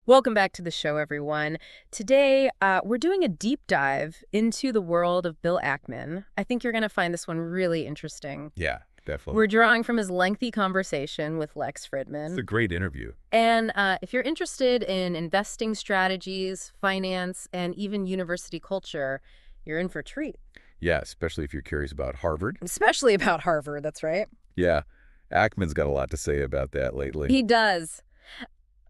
Welcome back to the show, everyone. Today, we're doing a deep dive into the world of Bill Ackman. I think you're going to find this one really interesting. Yeah, definitely. We're drawing from his lengthy conversation with Lex It's Fridman. a great interview. And if you're interested in investing strategies, finance, and even university culture, you're in for a treat. Yeah, especially if you're curious about Harvard. Especially about Harvard, that's right. Yeah, Ackman's got a lot to say about that lately. He does.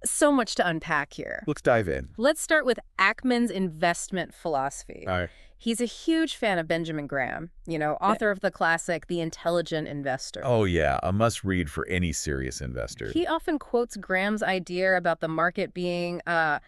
So much to unpack here. Let's dive in. Let's start with Ackman's investment philosophy. All right. He's a huge fan of Benjamin Graham, author of the classic The Intelligent Investor. Oh, yeah, a must-read for any serious investor. He often quotes Graham's idea about the market being a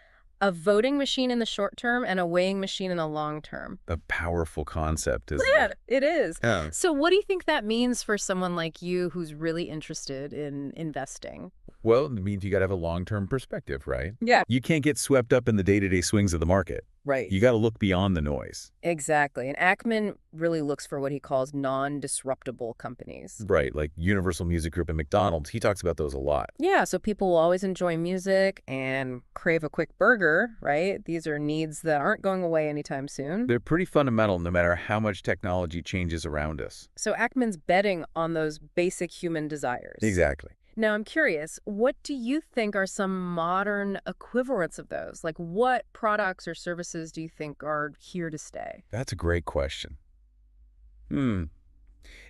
voting machine in the short term and a weighing machine in the long term. A powerful concept, isn't Yeah, it? it is. Yeah. So what do you think that means for someone like you who's really interested in investing? Well, it means you got to have a long-term perspective, right? Yeah. You can't get swept up in the day-to-day swings of the market. Right. You got to look beyond the noise. Exactly. And Ackman really looks for what he calls non-disruptable companies. Right, like Universal Music Group and McDonald's. He talks about those a lot. Yeah, so people will always enjoy music and crave a quick burger, right? These are needs that aren't going away anytime soon. They're pretty fundamental no matter how much technology changes around us. So Ackman's betting on those basic human desires. Exactly. Now, I'm curious, what do you think are some modern equivalents of those? Like, what products or services do you think are here to stay? That's a great question.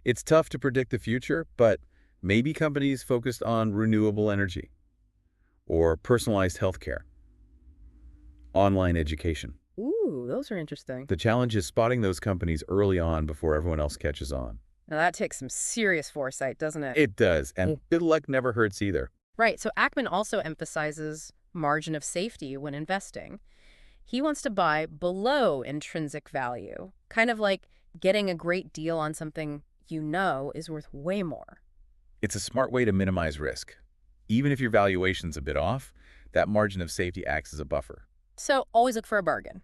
It's tough to predict the future, but maybe companies focused on renewable energy or personalized healthcare, online education. Ooh, those are interesting. The challenge is spotting those companies early on before everyone else catches on. Now, that takes some serious foresight, doesn't it? It does, and good luck never hurts either. Right. So Ackman also emphasizes margin of safety when investing. He wants to buy below intrinsic value, kind of like getting a great deal on something you know is worth way more. It's a smart way to minimize risk. Even if your valuation's a bit off, that margin of safety acts as a buffer. So always look for a bargain.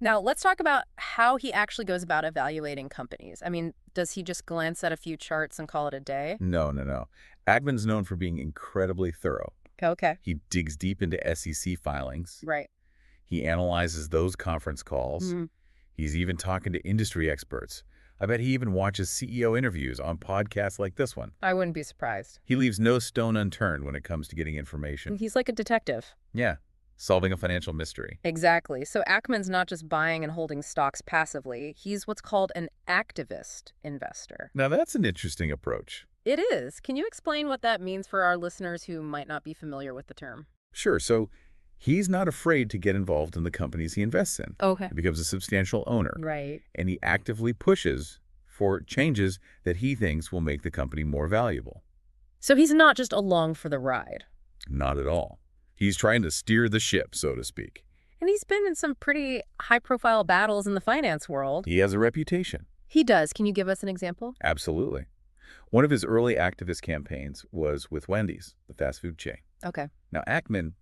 Now, let's talk about how he actually goes about evaluating companies. I mean, does he just glance at a few charts and call it a day? No. Ackman's known for being incredibly thorough. Okay. He digs deep into SEC filings. Right. He analyzes those conference calls. Mhm. He's even talking to industry experts. I bet he even watches CEO interviews on podcasts like this one. I wouldn't be surprised. He leaves no stone unturned when it comes to getting information. He's like a detective. Yeah, solving a financial mystery. Exactly. So Ackman's not just buying and holding stocks passively. He's what's called an activist investor. Now that's an interesting approach. It is. Can you explain what that means for our listeners who might not be familiar with the term? Sure, so he's not afraid to get involved in the companies he invests in. Okay. He becomes a substantial owner. Right. And he actively pushes for changes that he thinks will make the company more valuable. So he's not just along for the ride. Not at all. He's trying to steer the ship, so to speak. And he's been in some pretty high-profile battles in the finance world. He has a reputation. He does. Can you give us an example? Absolutely. One of his early activist campaigns was with Wendy's, the fast food chain. Okay. Now, Ackman,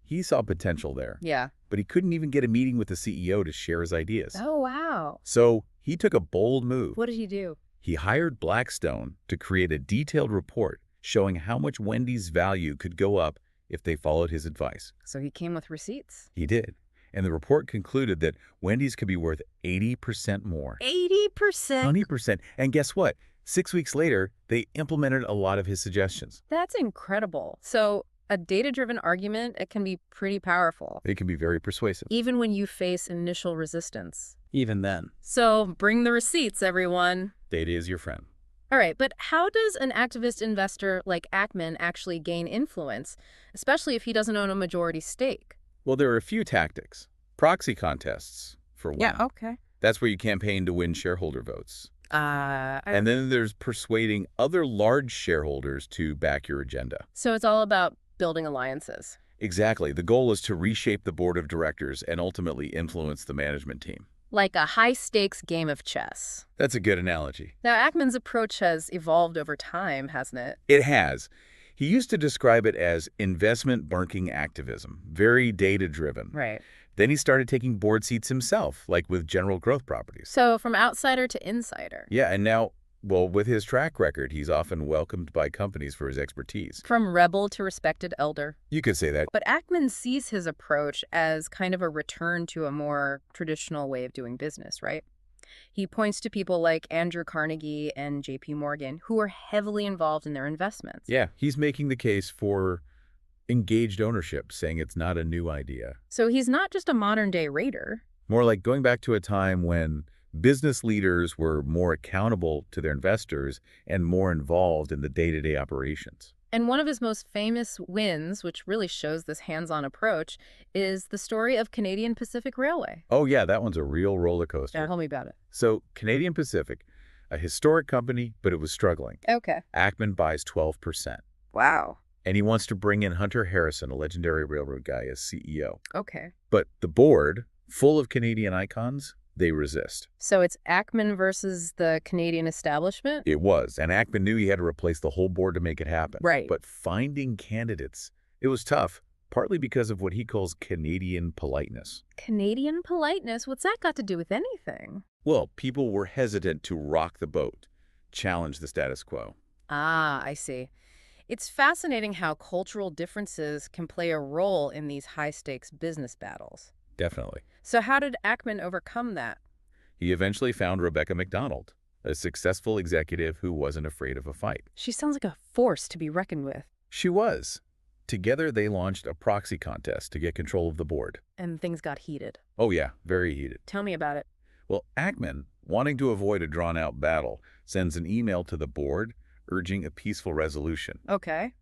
he saw potential there, Yeah. but he couldn't even get a meeting with the CEO to share his ideas. Oh, wow. So he took a bold move. What did he do? He hired Blackstone to create a detailed report showing how much Wendy's value could go up if they followed his advice. So he came with receipts. He did. And the report concluded that Wendy's could be worth 80% more. 80%? 20%. And guess what? 6 weeks later, they implemented a lot of his suggestions. That's incredible. So a data-driven argument, it can be pretty powerful, They can be very persuasive. even when you face initial resistance. Even then, So bring the receipts, everyone. data is your friend. All right, but how does an activist investor like Ackman actually gain influence, especially if he doesn't own a majority stake? Well, there are a few tactics. Proxy contests, for one. Yeah, okay. That's where you campaign to win shareholder votes. And And then there's persuading other large shareholders to back your agenda. so it's all about building alliances. Exactly. The goal is to reshape the board of directors and ultimately influence the management team. Like a high-stakes game of chess. That's a good analogy. Now, Ackman's approach has evolved over time, hasn't it? It has. He used to describe it as investment banking activism, very data-driven. Right. Then he started taking board seats himself, like with General Growth Properties. So from outsider to insider. Yeah, and now Well, with his track record, he's often welcomed by companies for his expertise. From rebel to respected elder. You could say that. But Ackman sees his approach as kind of a return to a more traditional way of doing business, right? He points to people like Andrew Carnegie and JP Morgan, who are heavily involved in their investments. Yeah, he's making the case for engaged ownership, saying it's not a new idea. So he's not just a modern-day raider. More like going back to a time when business leaders were more accountable to their investors and more involved in the day-to-day operations. And one of his most famous wins, which really shows this hands-on approach, is the story of Canadian Pacific Railway. Oh yeah, that one's a real roller coaster. Tell me about it. So Canadian Pacific, a historic company, but it was struggling. Okay. Ackman buys 12%. Wow. And he wants to bring in Hunter Harrison, a legendary railroad guy, as CEO. Okay. But the board, full of Canadian icons, they resist. So it's Ackman versus the Canadian establishment? It was, and Ackman knew he had to replace the whole board to make it happen. Right. But finding candidates, it was tough, partly because of what he calls Canadian politeness. Canadian politeness? What's that got to do with anything? Well, people were hesitant to rock the boat, challenge the status quo. Ah, I see. It's fascinating how cultural differences can play a role in these high-stakes business battles. Definitely. So how did Ackman overcome that? He eventually found Rebecca McDonald, a successful executive who wasn't afraid of a fight. She sounds like a force to be reckoned with. She was. Together, they launched a proxy contest to get control of the board. And things got heated. Oh yeah, very heated. Tell me about it. Well, Ackman, wanting to avoid a drawn-out battle, sends an email to the board urging a peaceful resolution. Okay.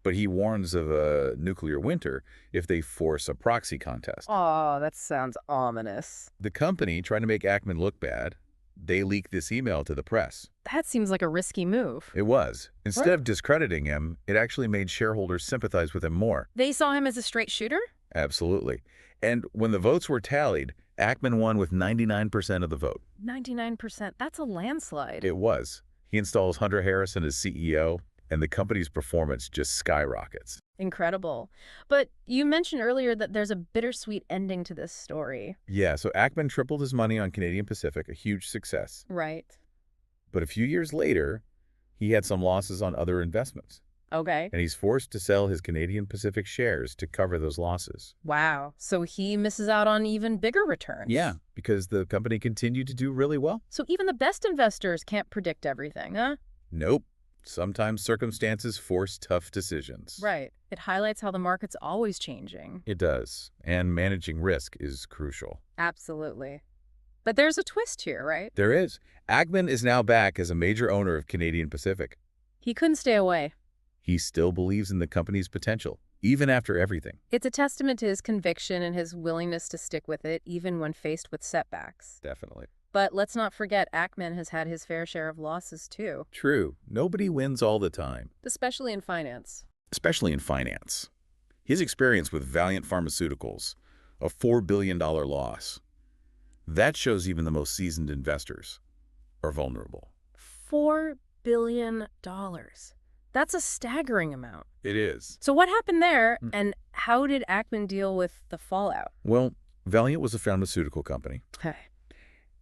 But he warns of a nuclear winter if they force a proxy contest. Oh, that sounds ominous. The company, trying to make Ackman look bad, they leaked this email to the press. That seems like a risky move. It was. Instead What? of discrediting him, it actually made shareholders sympathize with him more. They saw him as a straight shooter? Absolutely. And when the votes were tallied, Ackman won with 99% of the vote. 99%. That's a landslide. It was. He installs Hunter Harrison as CEO, and the company's performance just skyrockets. Incredible. But you mentioned earlier that there's a bittersweet ending to this story. Yeah, so Ackman tripled his money on Canadian Pacific, a huge success. Right. But a few years later, he had some losses on other investments, Okay. and he's forced to sell his Canadian Pacific shares to cover those losses. Wow. So he misses out on even bigger returns. Yeah, because the company continued to do really well. So even the best investors can't predict everything, huh? Nope. Sometimes circumstances force tough decisions. Right. It highlights how the market's always changing. It does, and managing risk is crucial. Absolutely. But there's a twist here, right? There is. Ackman is now back as a major owner of Canadian Pacific. He couldn't stay away. He still believes in the company's potential, even after everything. It's a testament to his conviction and his willingness to stick with it, even when faced with setbacks. Definitely. But let's not forget, Ackman has had his fair share of losses, too. True. Nobody wins all the time, Especially in finance. especially in finance. His experience with Valiant Pharmaceuticals, a $4 billion loss, that shows even the most seasoned investors are vulnerable. $4 billion. That's a staggering amount. It is. So what happened there, and how did Ackman deal with the fallout? Well, Valiant was a pharmaceutical company, Okay.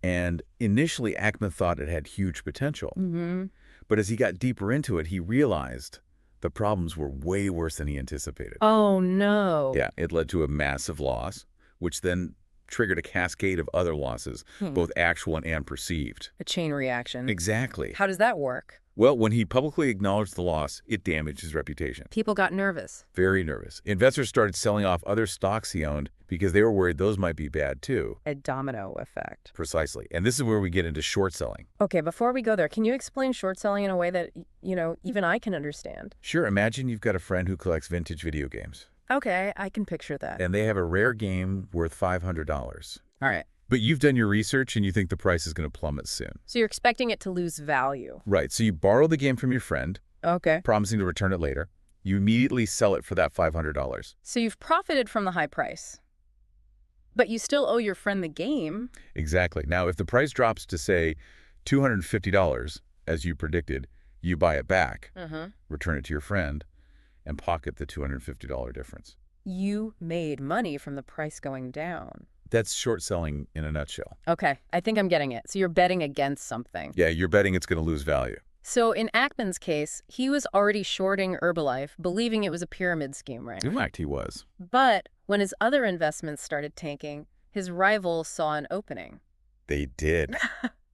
and initially Ackman thought it had huge potential. Mm-hmm. But as he got deeper into it, he realized the problems were way worse than he anticipated. Oh, no. Yeah, it led to a massive loss, which then triggered a cascade of other losses, both actual and perceived. A chain reaction. Exactly. How does that work? Well, when he publicly acknowledged the loss, it damaged his reputation. People got nervous. Very nervous. Investors started selling off other stocks he owned because they were worried those might be bad too. A domino effect. Precisely. And this is where we get into short selling. Okay, before we go there, can you explain short selling in a way that, even I can understand? Sure, imagine you've got a friend who collects vintage video games, Okay, I can picture that. and they have a rare game worth $500. All right. But you've done your research and you think the price is going to plummet soon. So you're expecting it to lose value. Right, so you borrow the game from your friend, Okay. promising to return it later. You immediately sell it for that $500. So you've profited from the high price. But you still owe your friend the game. Exactly. Now, if the price drops to, say, $250, as you predicted, you buy it back, return it to your friend, and pocket the $250 difference. You made money from the price going down. That's short selling in a nutshell. Okay, I think I'm getting it. So you're betting against something. Yeah, you're betting it's going to lose value. So in Ackman's case, he was already shorting Herbalife, believing it was a pyramid scheme, right? In fact, he was. But when his other investments started tanking, his rivals saw an opening. They did.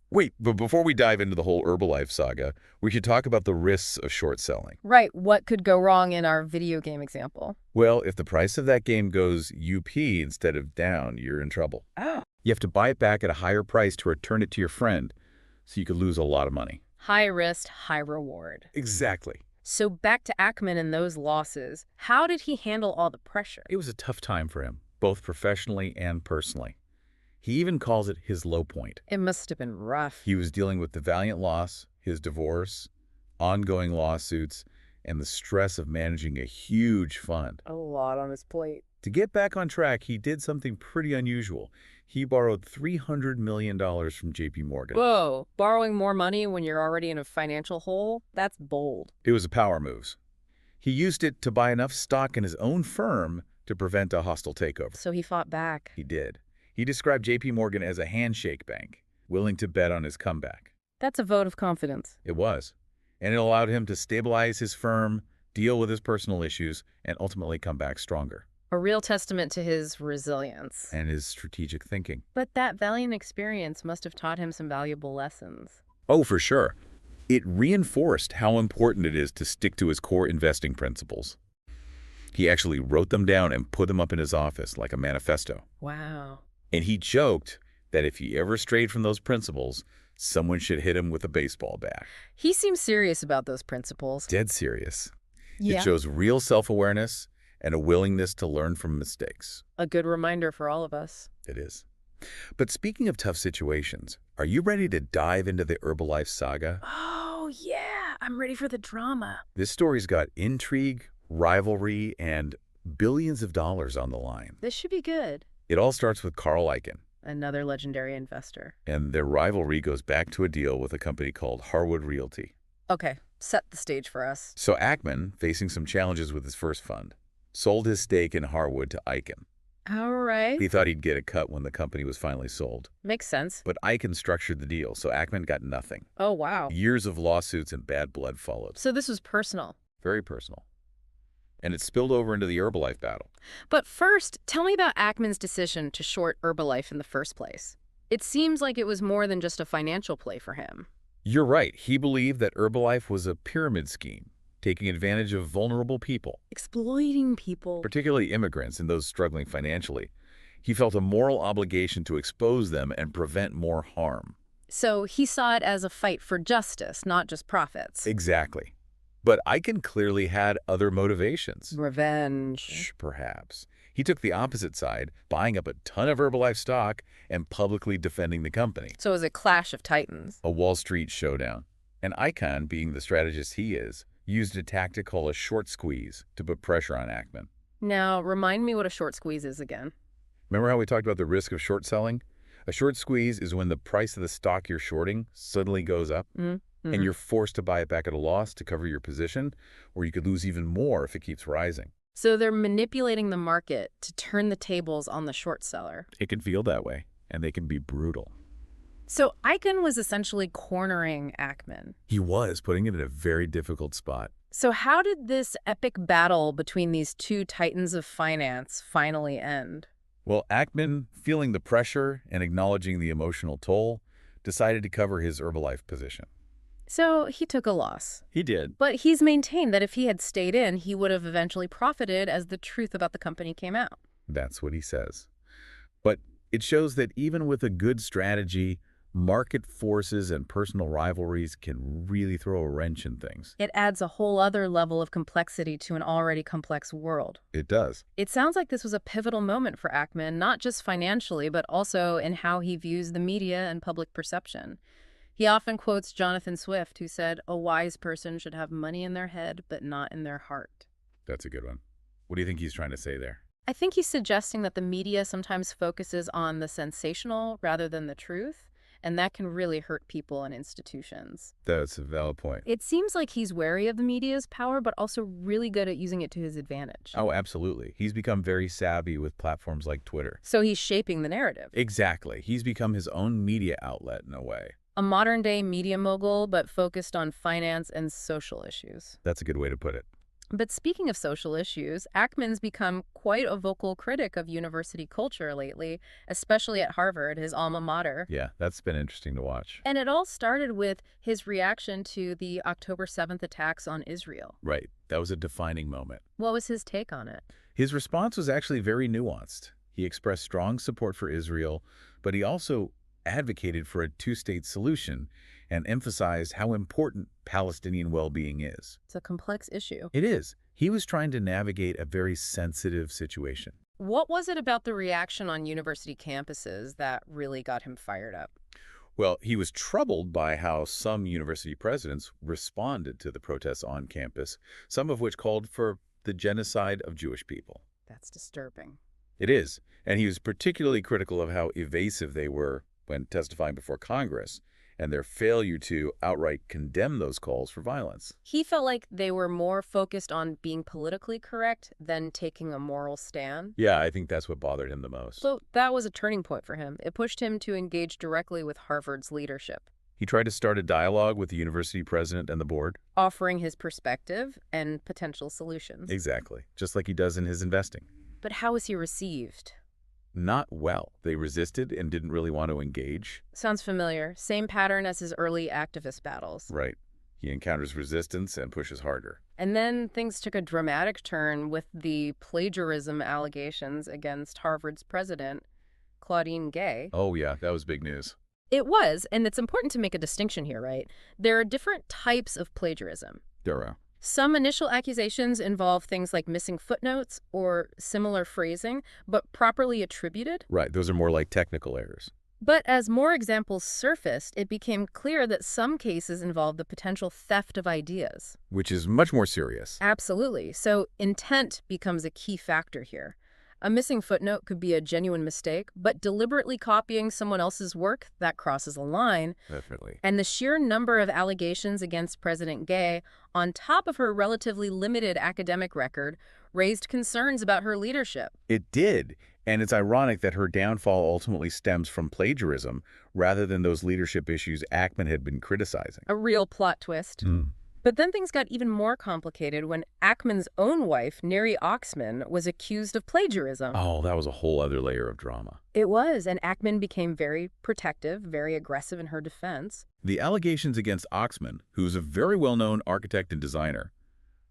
Wait, but before we dive into the whole Herbalife saga, we should talk about the risks of short selling. Right, what could go wrong in our video game example? Well, if the price of that game goes UP instead of down, you're in trouble. Oh. You have to buy it back at a higher price to return it to your friend, so you could lose a lot of money. High risk, high reward. Exactly. So back to Ackman and those losses. How did he handle all the pressure? It was a tough time for him, both professionally and personally. He even calls it his low point. It must have been rough. He was dealing with the Valiant loss, his divorce, ongoing lawsuits, and the stress of managing a huge fund. A lot on his plate. To get back on track, he did something pretty unusual. He borrowed $300 million from JP Morgan. Whoa, borrowing more money when you're already in a financial hole? That's bold. It was a power move. He used it to buy enough stock in his own firm to prevent a hostile takeover. So he fought back. He did. He described JP Morgan as a handshake bank, willing to bet on his comeback. That's a vote of confidence. It was. And it allowed him to stabilize his firm, deal with his personal issues, and ultimately come back stronger. A real testament to his resilience. And his strategic thinking. But that valiant experience must have taught him some valuable lessons. Oh, for sure. It reinforced how important it is to stick to his core investing principles. He actually wrote them down and put them up in his office like a manifesto. Wow. And he joked that if he ever strayed from those principles, someone should hit him with a baseball bat. He seems serious about those principles. Dead serious. Yeah. It shows real self-awareness and a willingness to learn from mistakes. A good reminder for all of us. It is. But speaking of tough situations, are you ready to dive into the Herbalife saga? Oh, yeah. I'm ready for the drama. This story's got intrigue, rivalry, and billions of dollars on the line. This should be good. It all starts with Carl Icahn, Another legendary investor. and their rivalry goes back to a deal with a company called Harwood Realty. Okay, set the stage for us. So Ackman, facing some challenges with his first fund, sold his stake in Harwood to Icahn. All right. He thought he'd get a cut when the company was finally sold. Makes sense. But Icahn structured the deal, so Ackman got nothing. Oh, wow. Years of lawsuits and bad blood followed. So this was personal. Very personal. And it spilled over into the Herbalife battle. But first, tell me about Ackman's decision to short Herbalife in the first place. It seems like it was more than just a financial play for him. You're right. He believed that Herbalife was a pyramid scheme, taking advantage of vulnerable people, Exploiting people. particularly immigrants and those struggling financially. He felt a moral obligation to expose them and prevent more harm. So he saw it as a fight for justice, not just profits. Exactly. But Icahn clearly had other motivations. Revenge. Perhaps. He took the opposite side, buying up a ton of Herbalife stock and publicly defending the company. So it was a clash of titans. A Wall Street showdown. And Icahn, being the strategist he is, used a tactic called a short squeeze to put pressure on Ackman. Now, remind me what a short squeeze is again. Remember how we talked about the risk of short selling? A short squeeze is when the price of the stock you're shorting suddenly goes up, and you're forced to buy it back at a loss to cover your position, or you could lose even more if it keeps rising. So they're manipulating the market to turn the tables on the short seller. It can feel that way, and they can be brutal. So Icahn was essentially cornering Ackman. He was putting it in a very difficult spot. So how did this epic battle between these two titans of finance finally end? Well, Ackman, feeling the pressure and acknowledging the emotional toll, decided to cover his Herbalife position. So he took a loss. He did. But he's maintained that if he had stayed in, he would have eventually profited as the truth about the company came out. That's what he says. But it shows that even with a good strategy, market forces and personal rivalries can really throw a wrench in things. It adds a whole other level of complexity to an already complex world. It does. It sounds like this was a pivotal moment for Ackman, not just financially, but also in how he views the media and public perception. He often quotes Jonathan Swift, who said, "A wise person should have money in their head, but not in their heart." That's a good one. What do you think he's trying to say there? I think he's suggesting that the media sometimes focuses on the sensational rather than the truth, and that can really hurt people and institutions. That's a valid point. It seems like he's wary of the media's power, but also really good at using it to his advantage. Oh, absolutely. He's become very savvy with platforms like Twitter. So he's shaping the narrative. Exactly. He's become his own media outlet in a way. A modern-day media mogul, but focused on finance and social issues. That's a good way to put it. But speaking of social issues, Ackman's become quite a vocal critic of university culture lately, especially at Harvard, his alma mater. Yeah, that's been interesting to watch. And it all started with his reaction to the October 7th attacks on Israel. Right. That was a defining moment. What was his take on it? His response was actually very nuanced. He expressed strong support for Israel, but he also advocated for a two-state solution and emphasized how important Palestinian well-being is. It's a complex issue. It is. He was trying to navigate a very sensitive situation. What was it about the reaction on university campuses that really got him fired up? Well, he was troubled by how some university presidents responded to the protests on campus, some of which called for the genocide of Jewish people. That's disturbing. It is. And he was particularly critical of how evasive they were when testifying before Congress, and their failure to outright condemn those calls for violence. He felt like they were more focused on being politically correct than taking a moral stand. Yeah, I think that's what bothered him the most. So that was a turning point for him. It pushed him to engage directly with Harvard's leadership, He tried to start a dialogue with the university president and the board. offering his perspective and potential solutions. Exactly, just like he does in his investing. But how was he received? Not well. They resisted and didn't really want to engage. Sounds familiar. Same pattern as his early activist battles. Right. He encounters resistance and pushes harder. And then things took a dramatic turn with the plagiarism allegations against Harvard's president, Claudine Gay. Oh, yeah, that was big news. It was, and it's important to make a distinction here, right? There are different types of plagiarism. There are. Some initial accusations involve things like missing footnotes or similar phrasing, but properly attributed. Right, those are more like technical errors. But as more examples surfaced, it became clear that some cases involved the potential theft of ideas. Which is much more serious. Absolutely. So intent becomes a key factor here. A missing footnote could be a genuine mistake, but deliberately copying someone else's work, that crosses a line. Definitely. And the sheer number of allegations against President Gay, on top of her relatively limited academic record, raised concerns about her leadership. It did. And it's ironic that her downfall ultimately stems from plagiarism rather than those leadership issues Ackman had been criticizing. A real plot twist. But then things got even more complicated when Ackman's own wife, Neri Oxman, was accused of plagiarism. Oh, that was a whole other layer of drama. It was, and Ackman became very protective, very aggressive in her defense. The allegations against Oxman, who's a very well-known architect and designer,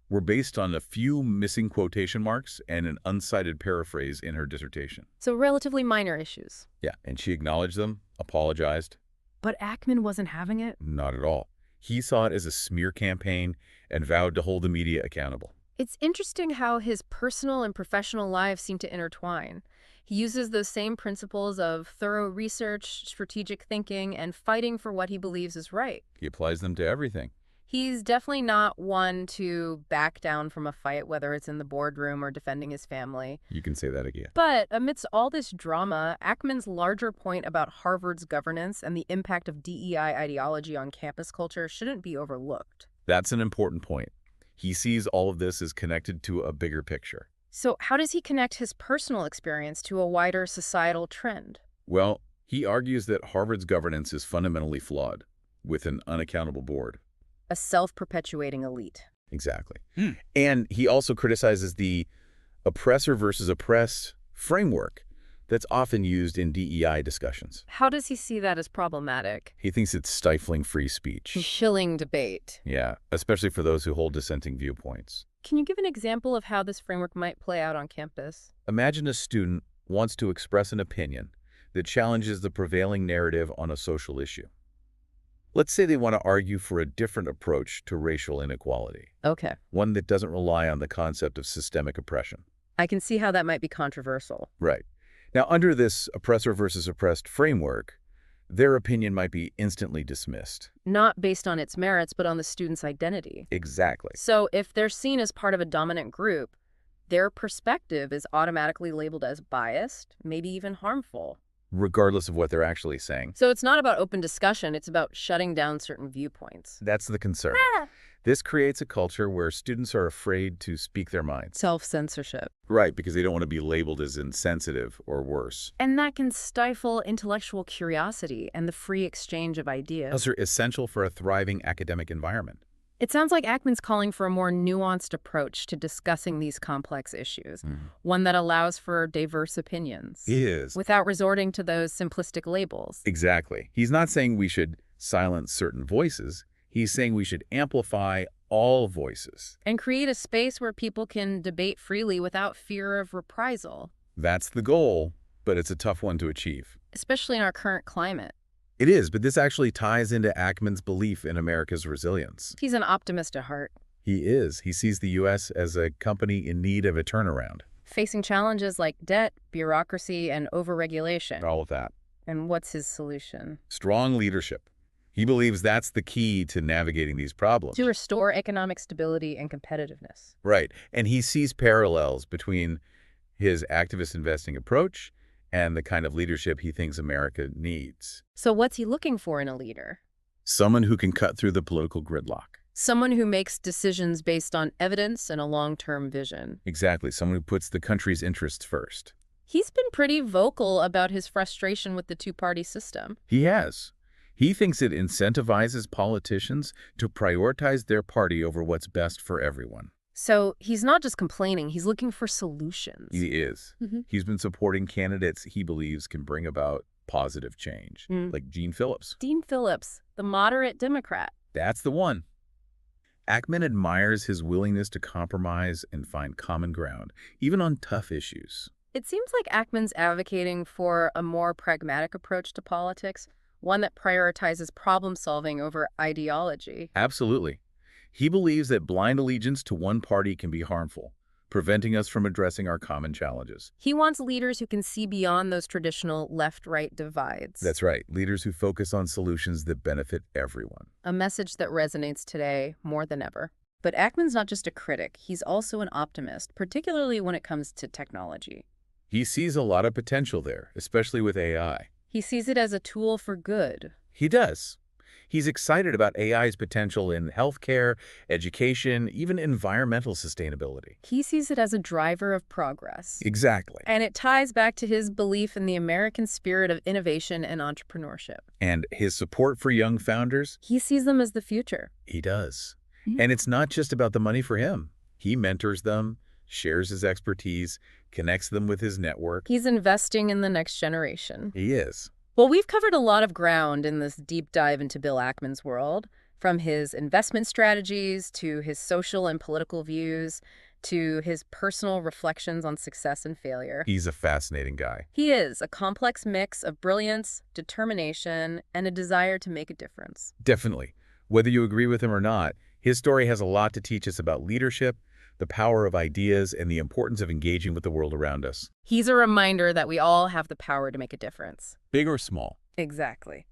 were based on a few missing quotation marks and an uncited paraphrase in her dissertation. So relatively minor issues. Yeah, and she acknowledged them, apologized. But Ackman wasn't having it. Not at all. He saw it as a smear campaign and vowed to hold the media accountable. It's interesting how his personal and professional lives seem to intertwine. He uses those same principles of thorough research, strategic thinking, and fighting for what he believes is right. He applies them to everything. He's definitely not one to back down from a fight, whether it's in the boardroom or defending his family. You can say that again. But amidst all this drama, Ackman's larger point about Harvard's governance and the impact of DEI ideology on campus culture shouldn't be overlooked. That's an important point. He sees all of this as connected to a bigger picture. So how does he connect his personal experience to a wider societal trend? Well, he argues that Harvard's governance is fundamentally flawed, with an unaccountable board. A self-perpetuating elite. Exactly. And he also criticizes the oppressor versus oppressed framework that's often used in DEI discussions. How does he see that as problematic? He thinks it's stifling free speech. Chilling debate. Yeah, especially for those who hold dissenting viewpoints. Can you give an example of how this framework might play out on campus? Imagine a student wants to express an opinion that challenges the prevailing narrative on a social issue. Let's say they want to argue for a different approach to racial inequality, Okay. one that doesn't rely on the concept of systemic oppression. I can see how that might be controversial. Right. Now, under this oppressor versus oppressed framework, their opinion might be instantly dismissed. Not based on its merits, but on the student's identity. Exactly. So if they're seen as part of a dominant group, their perspective is automatically labeled as biased, maybe even harmful. regardless of what they're actually saying. So it's not about open discussion, it's about shutting down certain viewpoints. That's the concern. This creates a culture where students are afraid to speak their minds. Self-censorship. Right, because they don't want to be labeled as insensitive or worse. And that can stifle intellectual curiosity and the free exchange of ideas. Those are essential for a thriving academic environment. It sounds like Ackman's calling for a more nuanced approach to discussing these complex issues, one that allows for diverse opinions. He is. Without resorting to those simplistic labels. Exactly. He's not saying we should silence certain voices. He's saying we should amplify all voices. And create a space where people can debate freely without fear of reprisal. That's the goal, but it's a tough one to achieve. Especially in our current climate. It is, but this actually ties into Ackman's belief in America's resilience. He's an optimist at heart. He is. He sees the U.S. as a company in need of a turnaround. Facing challenges like debt, bureaucracy, and overregulation. All of that. And what's his solution? Strong leadership. He believes that's the key to navigating these problems. To restore economic stability and competitiveness. Right. And he sees parallels between his activist investing approach and the kind of leadership he thinks America needs. So what's he looking for in a leader? Someone who can cut through the political gridlock. Someone who makes decisions based on evidence and a long-term vision. Exactly. Someone who puts the country's interests first. He's been pretty vocal about his frustration with the two-party system. He has. He thinks it incentivizes politicians to prioritize their party over what's best for everyone. So he's not just complaining, he's looking for solutions. He is. He's been supporting candidates he believes can bring about positive change, like Gene Phillips. Dean Phillips, the moderate Democrat. That's the one. Ackman admires his willingness to compromise and find common ground, even on tough issues. It seems like Ackman's advocating for a more pragmatic approach to politics, one that prioritizes problem-solving over ideology. Absolutely. He believes that blind allegiance to one party can be harmful, preventing us from addressing our common challenges. He wants leaders who can see beyond those traditional left-right divides. That's right. Leaders who focus on solutions that benefit everyone. A message that resonates today more than ever. But Ackman's not just a critic, he's also an optimist, particularly when it comes to technology. He sees a lot of potential there, especially with AI. He sees it as a tool for good. He does. He's excited about AI's potential in healthcare, education, even environmental sustainability. He sees it as a driver of progress. Exactly. And it ties back to his belief in the American spirit of innovation and entrepreneurship. And his support for young founders? He sees them as the future. He does. And it's not just about the money for him. He mentors them, shares his expertise, connects them with his network. He's investing in the next generation. He is. Well, we've covered a lot of ground in this deep dive into Bill Ackman's world, from his investment strategies to his social and political views to his personal reflections on success and failure. He's a fascinating guy. He is a complex mix of brilliance, determination, and a desire to make a difference. Definitely. Whether you agree with him or not, his story has a lot to teach us about leadership, the power of ideas, and the importance of engaging with the world around us. He's a reminder that we all have the power to make a difference. Big or small. Exactly.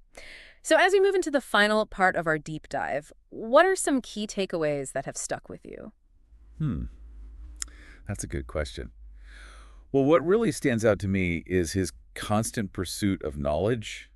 So as we move into the final part of our deep dive, what are some key takeaways that have stuck with you? That's a good question. Well, what really stands out to me is his constant pursuit of knowledge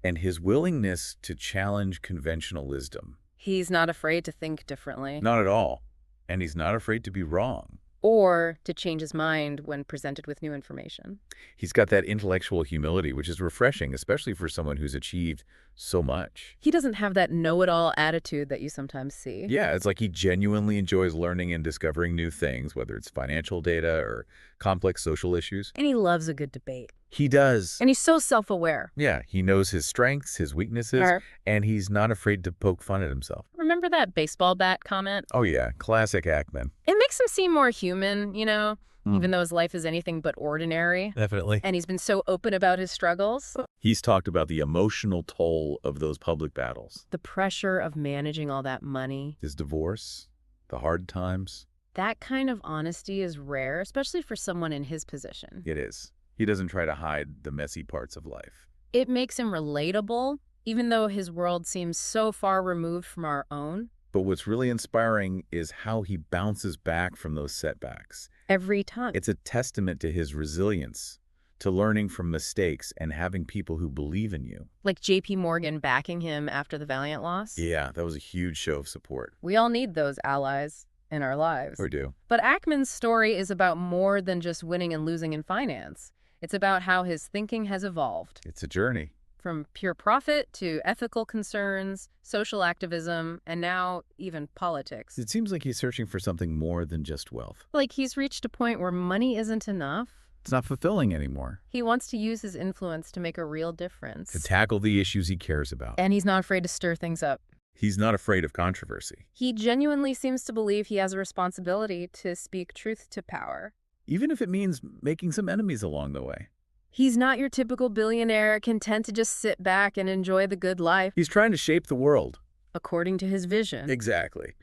and his willingness to challenge conventional wisdom. He's not afraid to think differently. Not at all. And he's not afraid to be wrong. Or to change his mind when presented with new information. He's got that intellectual humility, which is refreshing, especially for someone who's achieved so much. He doesn't have that know-it-all attitude that you sometimes see. Yeah, it's like he genuinely enjoys learning and discovering new things, whether it's financial data or complex social issues. And he loves a good debate. He does. And he's so self-aware. Yeah, he knows his strengths, his weaknesses, and he's not afraid to poke fun at himself. Remember that baseball bat comment? Oh yeah, classic Ackman. It makes him seem more human, you know, even though his life is anything but ordinary. Definitely. And he's been so open about his struggles. He's talked about the emotional toll of those public battles. The pressure of managing all that money. His divorce, the hard times. That kind of honesty is rare, especially for someone in his position. It is. He doesn't try to hide the messy parts of life. It makes him relatable, even though his world seems so far removed from our own. But what's really inspiring is how he bounces back from those setbacks. Every time. It's a testament to his resilience, to learning from mistakes and having people who believe in you. Like JP Morgan backing him after the Valiant loss? Yeah, that was a huge show of support. We all need those allies in our lives. We do. But Ackman's story is about more than just winning and losing in finance. It's about how his thinking has evolved. It's a journey. From pure profit to ethical concerns, social activism, and now even politics. It seems like he's searching for something more than just wealth. Like he's reached a point where money isn't enough. It's not fulfilling anymore. He wants to use his influence to make a real difference. To tackle the issues he cares about. And he's not afraid to stir things up. He's not afraid of controversy. He genuinely seems to believe he has a responsibility to speak truth to power. Even if it means making some enemies along the way. He's not your typical billionaire content to just sit back and enjoy the good life. He's trying to shape the world. According to his vision. Exactly.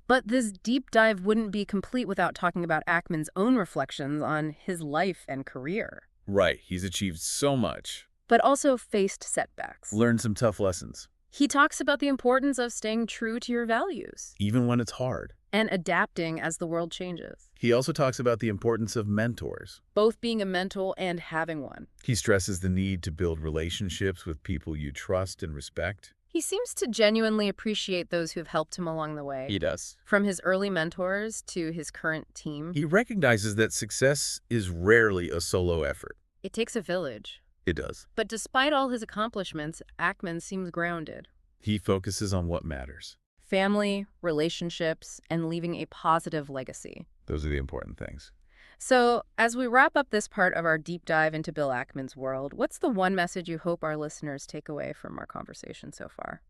But this deep dive wouldn't be complete without talking about Ackman's own reflections on his life and career. Right. He's achieved so much. But also faced setbacks. Learned some tough lessons. He talks about the importance of staying true to your values. Even when it's hard. And adapting as the world changes. He also talks about the importance of mentors. Both being a mentor and having one. He stresses the need to build relationships with people you trust and respect. He seems to genuinely appreciate those who've helped him along the way. He does. From his early mentors to his current team. He recognizes that success is rarely a solo effort. It takes a village. It does. But despite all his accomplishments, Ackman seems grounded. He focuses on what matters. Family, relationships, and leaving a positive legacy. Those are the important things. So, as we wrap up this part of our deep dive into Bill Ackman's world, what's the one message you hope our listeners take away from our conversation so far?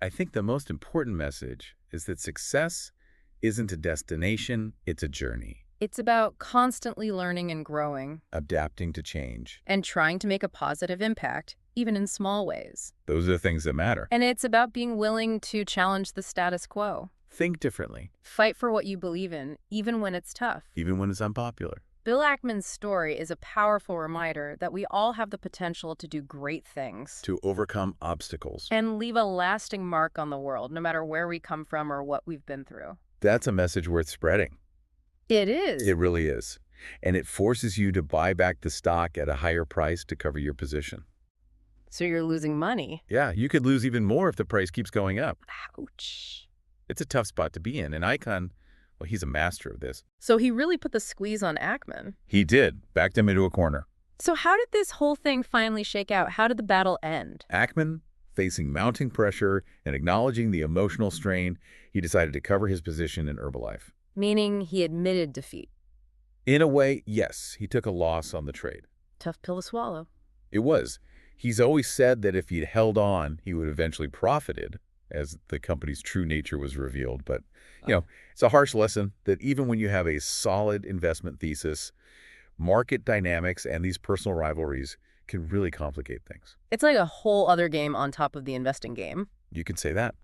I think the most important message is that success isn't a destination, it's a journey. It's about constantly learning and growing. Adapting to change. And trying to make a positive impact, even in small ways. Those are the things that matter. And it's about being willing to challenge the status quo. Think differently. Fight for what you believe in, even when it's tough. Even when it's unpopular. Bill Ackman's story is a powerful reminder that we all have the potential to do great things. To overcome obstacles. And leave a lasting mark on the world, no matter where we come from or what we've been through. That's a message worth spreading. It is. It really is. And it forces you to buy back the stock at a higher price to cover your position. So you're losing money. Yeah, you could lose even more if the price keeps going up. Ouch. It's a tough spot to be in. And Icahn, well, he's a master of this. So he really put the squeeze on Ackman. He did. Backed him into a corner. So how did this whole thing finally shake out? How did the battle end? Ackman, facing mounting pressure and acknowledging the emotional strain, he decided to cover his position in Herbalife. Meaning he admitted defeat. In a way, yes, he took a loss on the trade. Tough pill to swallow. It was. He's always said that if he'd held on, he would have eventually profited, as the company's true nature was revealed. But, it's a harsh lesson that even when you have a solid investment thesis, market dynamics and these personal rivalries can really complicate things. It's like a whole other game on top of the investing game. You could say that.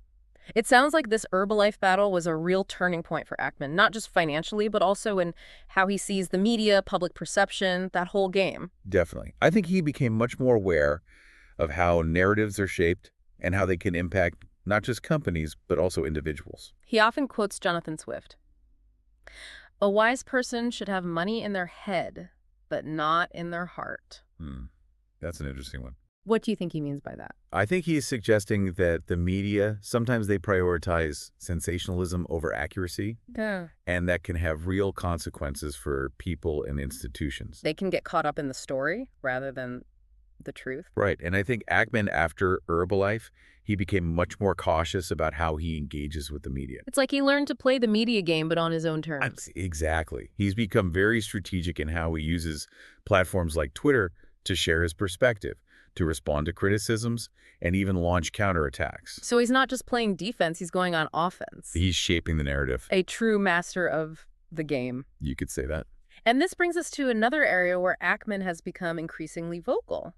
It sounds like this Herbalife battle was a real turning point for Ackman, not just financially, but also in how he sees the media, public perception, that whole game. Definitely. I think he became much more aware of how narratives are shaped and how they can impact not just companies, but also individuals. He often quotes Jonathan Swift. A wise person should have money in their head, but not in their heart. That's an interesting one. What do you think he means by that? I think he's suggesting that the media, sometimes they prioritize sensationalism over accuracy, and that can have real consequences for people and institutions. They can get caught up in the story rather than the truth. Right. And I think Ackman, after Herbalife, he became much more cautious about how he engages with the media. It's like he learned to play the media game, but on his own terms. Exactly. He's become very strategic in how he uses platforms like Twitter to share his perspective, to respond to criticisms, and even launch counterattacks. So he's not just playing defense, he's going on offense. He's shaping the narrative. A true master of the game. You could say that. And this brings us to another area where Ackman has become increasingly vocal.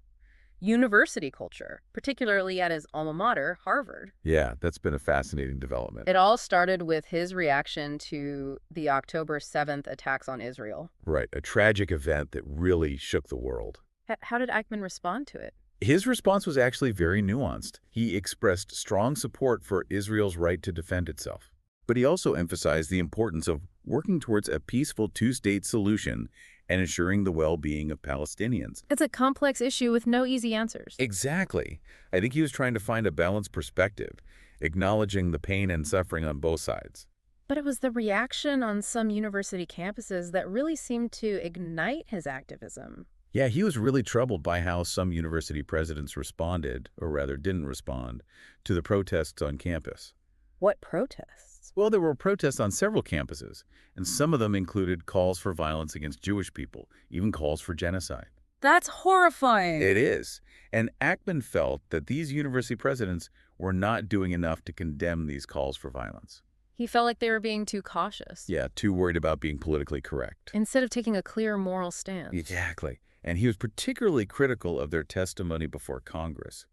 University culture, particularly at his alma mater, Harvard. Yeah, that's been a fascinating development. It all started with his reaction to the October 7th attacks on Israel. Right, a tragic event that really shook the world. How did Ackman respond to it? His response was actually very nuanced. He expressed strong support for Israel's right to defend itself. But he also emphasized the importance of working towards a peaceful two-state solution and ensuring the well-being of Palestinians. It's a complex issue with no easy answers. Exactly. I think he was trying to find a balanced perspective, acknowledging the pain and suffering on both sides. But it was the reaction on some university campuses that really seemed to ignite his activism. Yeah, he was really troubled by how some university presidents responded, or rather didn't respond, to the protests on campus. What protests? Well, there were protests on several campuses, and some of them included calls for violence against Jewish people, even calls for genocide. That's horrifying. It is. And Ackman felt that these university presidents were not doing enough to condemn these calls for violence. He felt like they were being too cautious. Yeah, too worried about being politically correct. Instead of taking a clear moral stance. Exactly. And he was particularly critical of their testimony before Congress.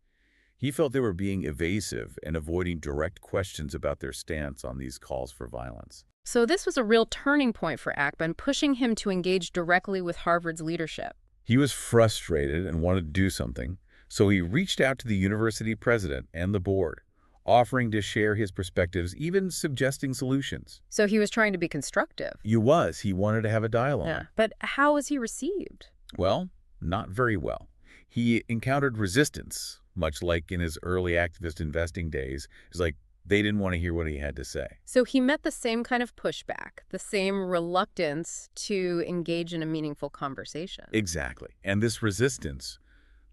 He felt they were being evasive and avoiding direct questions about their stance on these calls for violence. So this was a real turning point for Ackman, pushing him to engage directly with Harvard's leadership. He was frustrated and wanted to do something, so he reached out to the university president and the board, offering to share his perspectives, even suggesting solutions. So he was trying to be constructive. He wanted to have a dialogue. Yeah. But how was he received? Well, not very well. He encountered resistance, much like in his early activist investing days. It's like they didn't want to hear what he had to say. So he met the same kind of pushback, the same reluctance to engage in a meaningful conversation. Exactly. And this resistance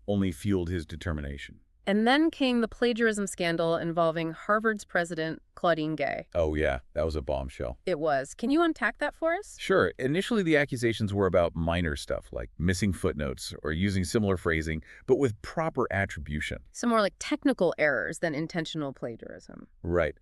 only fueled his determination. And then came the plagiarism scandal involving Harvard's president, Claudine Gay. Oh, yeah, that was a bombshell. It was. Can you unpack that for us? Sure. Initially, the accusations were about minor stuff, like missing footnotes or using similar phrasing, but with proper attribution. So more like technical errors than intentional plagiarism. Right.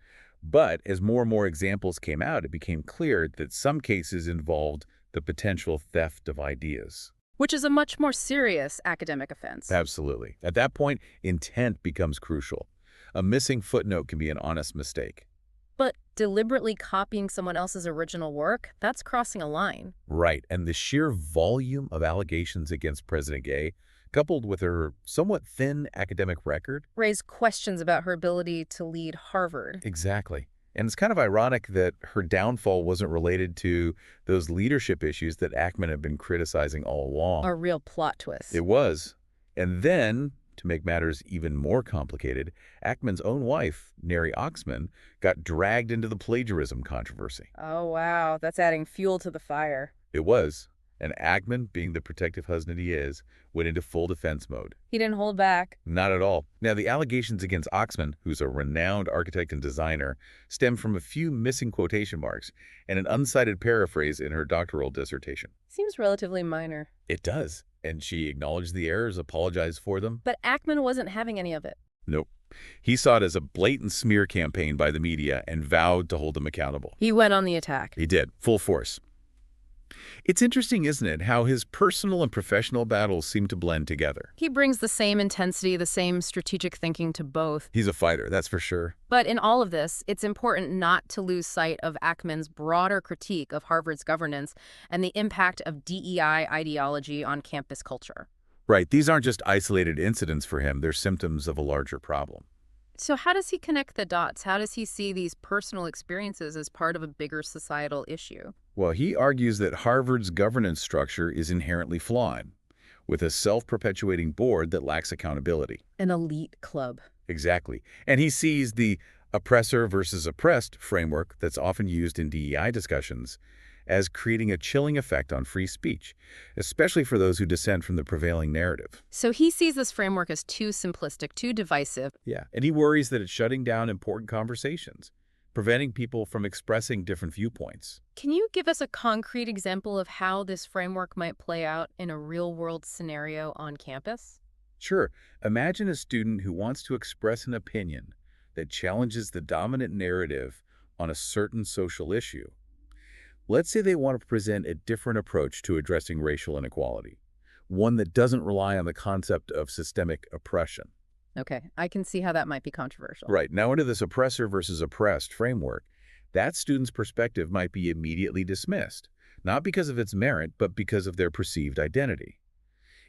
But as more and more examples came out, it became clear that some cases involved the potential theft of ideas. Which is a much more serious academic offense. Absolutely. At that point, intent becomes crucial. A missing footnote can be an honest mistake. But deliberately copying someone else's original work, that's crossing a line. Right. And the sheer volume of allegations against President Gay, coupled with her somewhat thin academic record, raised questions about her ability to lead Harvard. Exactly. And it's kind of ironic that her downfall wasn't related to those leadership issues that Ackman had been criticizing all along. A real plot twist. It was. And then, to make matters even more complicated, Ackman's own wife, Neri Oxman, got dragged into the plagiarism controversy. Oh, wow. That's adding fuel to the fire. It was. And Ackman, being the protective husband he is, went into full defense mode. He didn't hold back. Not at all. Now, the allegations against Oxman, who's a renowned architect and designer, stem from a few missing quotation marks and an uncited paraphrase in her doctoral dissertation. Seems relatively minor. It does. And she acknowledged the errors, apologized for them. But Ackman wasn't having any of it. Nope. He saw it as a blatant smear campaign by the media and vowed to hold them accountable. He went on the attack. He did, full force. It's interesting, isn't it, how his personal and professional battles seem to blend together. He brings the same intensity, the same strategic thinking to both. He's a fighter, that's for sure. But in all of this, it's important not to lose sight of Ackman's broader critique of Harvard's governance and the impact of DEI ideology on campus culture. Right, these aren't just isolated incidents for him, they're symptoms of a larger problem. So how does he connect the dots? How does he see these personal experiences as part of a bigger societal issue? Well, he argues that Harvard's governance structure is inherently flawed, with a self-perpetuating board that lacks accountability. An elite club. Exactly. And he sees the oppressor versus oppressed framework that's often used in DEI discussions as creating a chilling effect on free speech, especially for those who dissent from the prevailing narrative. So he sees this framework as too simplistic, too divisive. Yeah, and he worries that it's shutting down important conversations, preventing people from expressing different viewpoints. Can you give us a concrete example of how this framework might play out in a real-world scenario on campus? Sure. Imagine a student who wants to express an opinion that challenges the dominant narrative on a certain social issue. Let's say they want to present a different approach to addressing racial inequality, one that doesn't rely on the concept of systemic oppression. Okay, I can see how that might be controversial. Right. Now, under this oppressor versus oppressed framework, that student's perspective might be immediately dismissed, not because of its merit, but because of their perceived identity.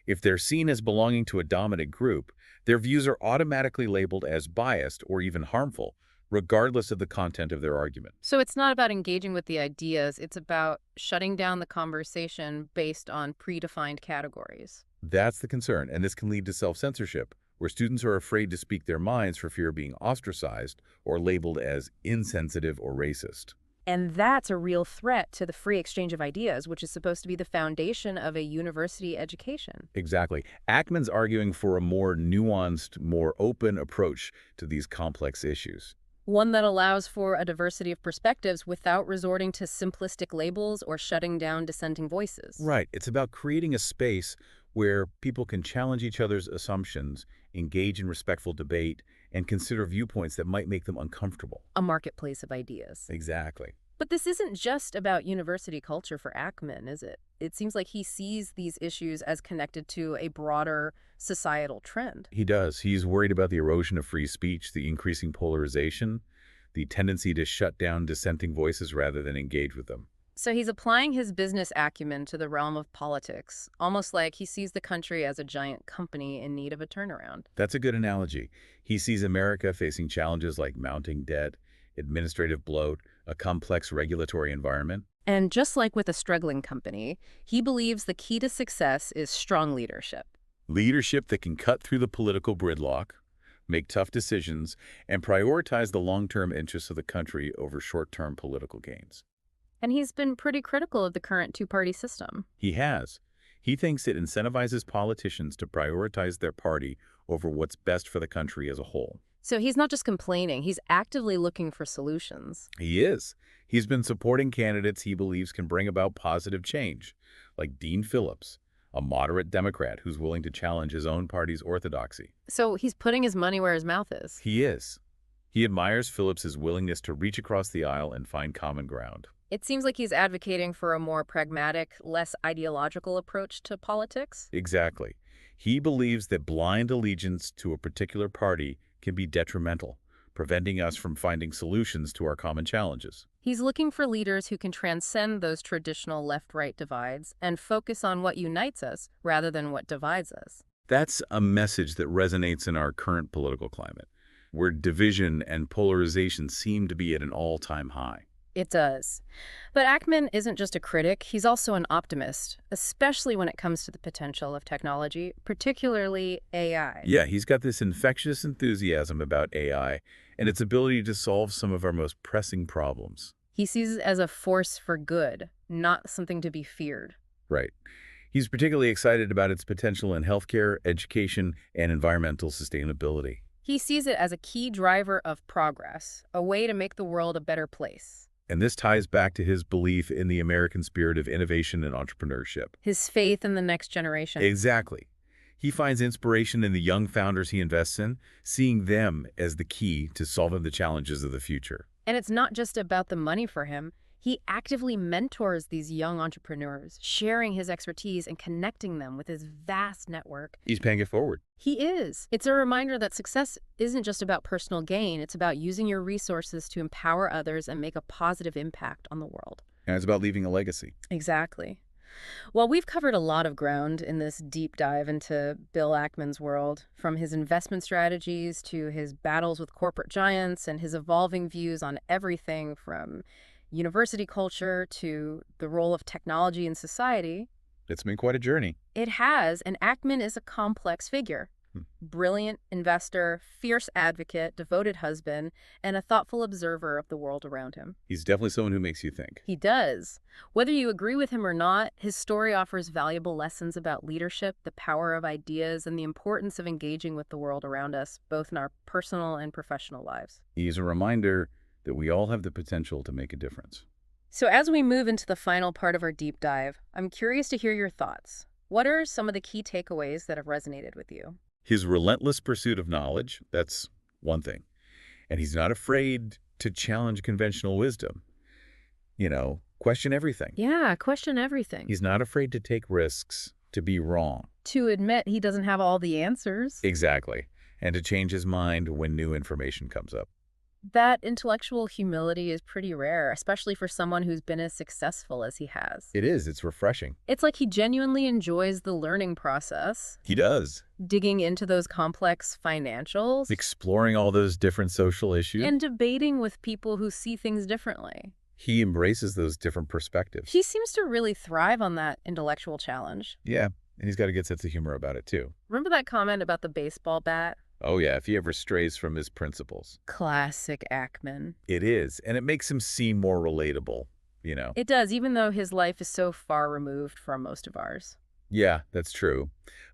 If they're seen as belonging to a dominant group, their views are automatically labeled as biased or even harmful, regardless of the content of their argument. So it's not about engaging with the ideas, it's about shutting down the conversation based on predefined categories. That's the concern, and this can lead to self-censorship, where students are afraid to speak their minds for fear of being ostracized or labeled as insensitive or racist. And that's a real threat to the free exchange of ideas, which is supposed to be the foundation of a university education. Exactly. Ackman's arguing for a more nuanced, more open approach to these complex issues. One that allows for a diversity of perspectives without resorting to simplistic labels or shutting down dissenting voices. Right. It's about creating a space where people can challenge each other's assumptions, engage in respectful debate, and consider viewpoints that might make them uncomfortable. A marketplace of ideas. Exactly. But this isn't just about university culture for Ackman, is it? It seems like he sees these issues as connected to a broader societal trend. He does. He's worried about the erosion of free speech, the increasing polarization, the tendency to shut down dissenting voices rather than engage with them. So he's applying his business acumen to the realm of politics, almost like he sees the country as a giant company in need of a turnaround. That's a good analogy. He sees America facing challenges like mounting debt, administrative bloat, a complex regulatory environment. And just like with a struggling company, he believes the key to success is strong leadership. Leadership that can cut through the political gridlock, make tough decisions, and prioritize the long-term interests of the country over short-term political gains. And he's been pretty critical of the current two-party system. He has. He thinks it incentivizes politicians to prioritize their party over what's best for the country as a whole. So he's not just complaining, he's actively looking for solutions. He is. He's been supporting candidates he believes can bring about positive change, like Dean Phillips, a moderate Democrat who's willing to challenge his own party's orthodoxy. So he's putting his money where his mouth is. He is. He admires Phillips's willingness to reach across the aisle and find common ground. It seems like he's advocating for a more pragmatic, less ideological approach to politics. Exactly. He believes that blind allegiance to a particular party can be detrimental, preventing us from finding solutions to our common challenges. He's looking for leaders who can transcend those traditional left-right divides and focus on what unites us rather than what divides us. That's a message that resonates in our current political climate, where division and polarization seem to be at an all-time high. It does. But Ackman isn't just a critic, he's also an optimist, especially when it comes to the potential of technology, particularly AI. Yeah, he's got this infectious enthusiasm about AI and its ability to solve some of our most pressing problems. He sees it as a force for good, not something to be feared. Right. He's particularly excited about its potential in healthcare, education, and environmental sustainability. He sees it as a key driver of progress, a way to make the world a better place. And this ties back to his belief in the American spirit of innovation and entrepreneurship. His faith in the next generation. Exactly. He finds inspiration in the young founders he invests in, seeing them as the key to solving the challenges of the future. And it's not just about the money for him. He actively mentors these young entrepreneurs, sharing his expertise and connecting them with his vast network. He's paying it forward. He is. It's a reminder that success isn't just about personal gain. It's about using your resources to empower others and make a positive impact on the world. And it's about leaving a legacy. Exactly. Well, we've covered a lot of ground in this deep dive into Bill Ackman's world, from his investment strategies to his battles with corporate giants and his evolving views on everything from university culture to the role of technology in society. It's been quite a journey. It has, and Ackman is a complex figure. Brilliant investor, fierce advocate, devoted husband, and a thoughtful observer of the world around him. He's definitely someone who makes you think. He does. Whether you agree with him or not, his story offers valuable lessons about leadership, the power of ideas, and the importance of engaging with the world around us, both in our personal and professional lives. He's a reminder that we all have the potential to make a difference. So as we move into the final part of our deep dive, I'm curious to hear your thoughts. What are some of the key takeaways that have resonated with you? His relentless pursuit of knowledge, that's one thing. And he's not afraid to challenge conventional wisdom. Question everything. Yeah, question everything. He's not afraid to take risks, to be wrong. To admit he doesn't have all the answers. Exactly. And to change his mind when new information comes up. That intellectual humility is pretty rare, especially for someone who's been as successful as he has. It is. It's refreshing. It's like he genuinely enjoys the learning process, He does. digging into those complex financials, Exploring all those different social issues. and debating with people who see things differently. He embraces those different perspectives. He seems to really thrive on that intellectual challenge. Yeah, and he's got a good sense of humor about it, too. Remember that comment about the baseball bat? Oh, yeah, if he ever strays from his principles. Classic Ackman. It is, and it makes him seem more relatable, you know? It does, even though his life is so far removed from most of ours. Yeah, that's true.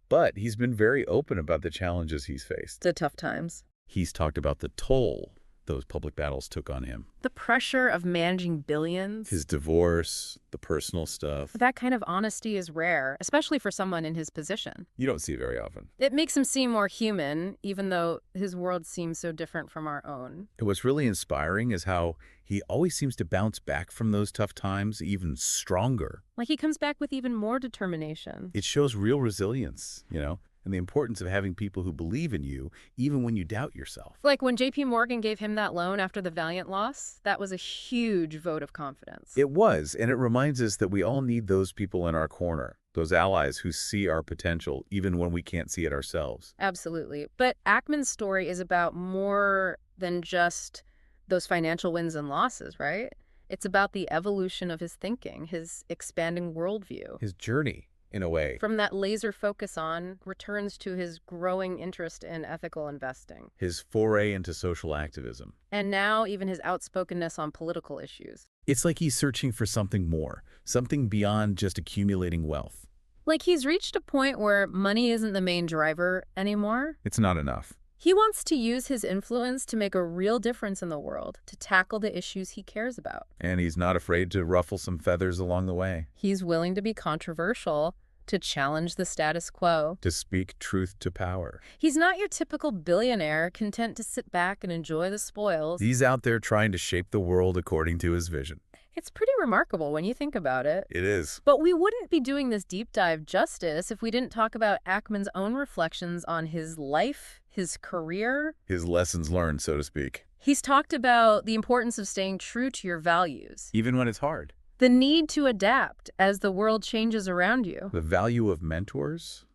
But he's been very open about the challenges he's faced. The tough times. He's talked about the toll those public battles took on him. The pressure of managing billions. His divorce, the personal stuff. That kind of honesty is rare, especially for someone in his position. You don't see it very often. It makes him seem more human, even though his world seems so different from our own. And what's really inspiring is how he always seems to bounce back from those tough times even stronger. Like he comes back with even more determination. It shows real resilience, you know, and the importance of having people who believe in you even when you doubt yourself. Like when JP Morgan gave him that loan after the Valiant loss, that was a huge vote of confidence. It was, and it reminds us that we all need those people in our corner, those allies who see our potential even when we can't see it ourselves. Absolutely. But Ackman's story is about more than just those financial wins and losses, right? It's about the evolution of his thinking, his expanding worldview. His journey, in a way. From that laser focus on returns to his growing interest in ethical investing. His foray into social activism. And now even his outspokenness on political issues. It's like he's searching for something more, something beyond just accumulating wealth. Like he's reached a point where money isn't the main driver anymore. It's not enough. He wants to use his influence to make a real difference in the world, to tackle the issues he cares about. And he's not afraid to ruffle some feathers along the way. He's willing to be controversial, to challenge the status quo. To speak truth to power. He's not your typical billionaire content to sit back and enjoy the spoils. He's out there trying to shape the world according to his vision. It's pretty remarkable when you think about it. It is. But we wouldn't be doing this deep dive justice if we didn't talk about Ackman's own reflections on his life, his career. His lessons learned, so to speak. He's talked about the importance of staying true to your values. Even when it's hard. The need to adapt as the world changes around you. The value of mentors,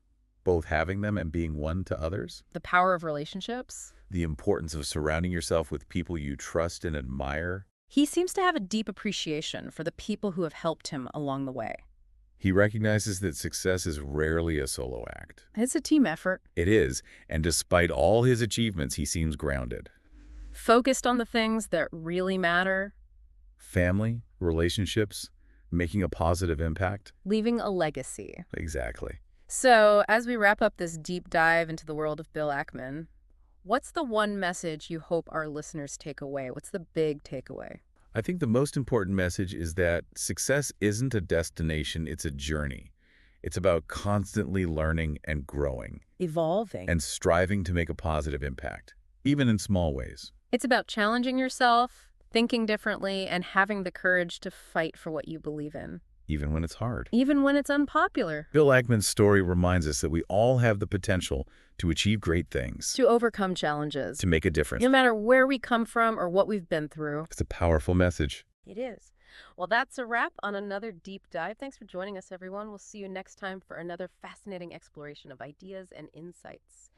both having them and being one to others. The power of relationships. The importance of surrounding yourself with people you trust and admire. He seems to have a deep appreciation for the people who have helped him along the way. He recognizes that success is rarely a solo act. It's a team effort. It is, and despite all his achievements, he seems grounded. Focused on the things that really matter. Family, relationships, making a positive impact. Leaving a legacy. Exactly. So, as we wrap up this deep dive into the world of Bill Ackman, what's the one message you hope our listeners take away? What's the big takeaway? I think the most important message is that success isn't a destination, it's a journey. It's about constantly learning and growing. Evolving. And striving to make a positive impact, even in small ways. It's about challenging yourself, thinking differently, and having the courage to fight for what you believe in. Even when it's hard. Even when it's unpopular. Bill Ackman's story reminds us that we all have the potential to achieve great things. To overcome challenges. To make a difference. No matter where we come from or what we've been through. It's a powerful message. It is. Well, that's a wrap on another deep dive. Thanks for joining us, everyone. We'll see you next time for another fascinating exploration of ideas and insights.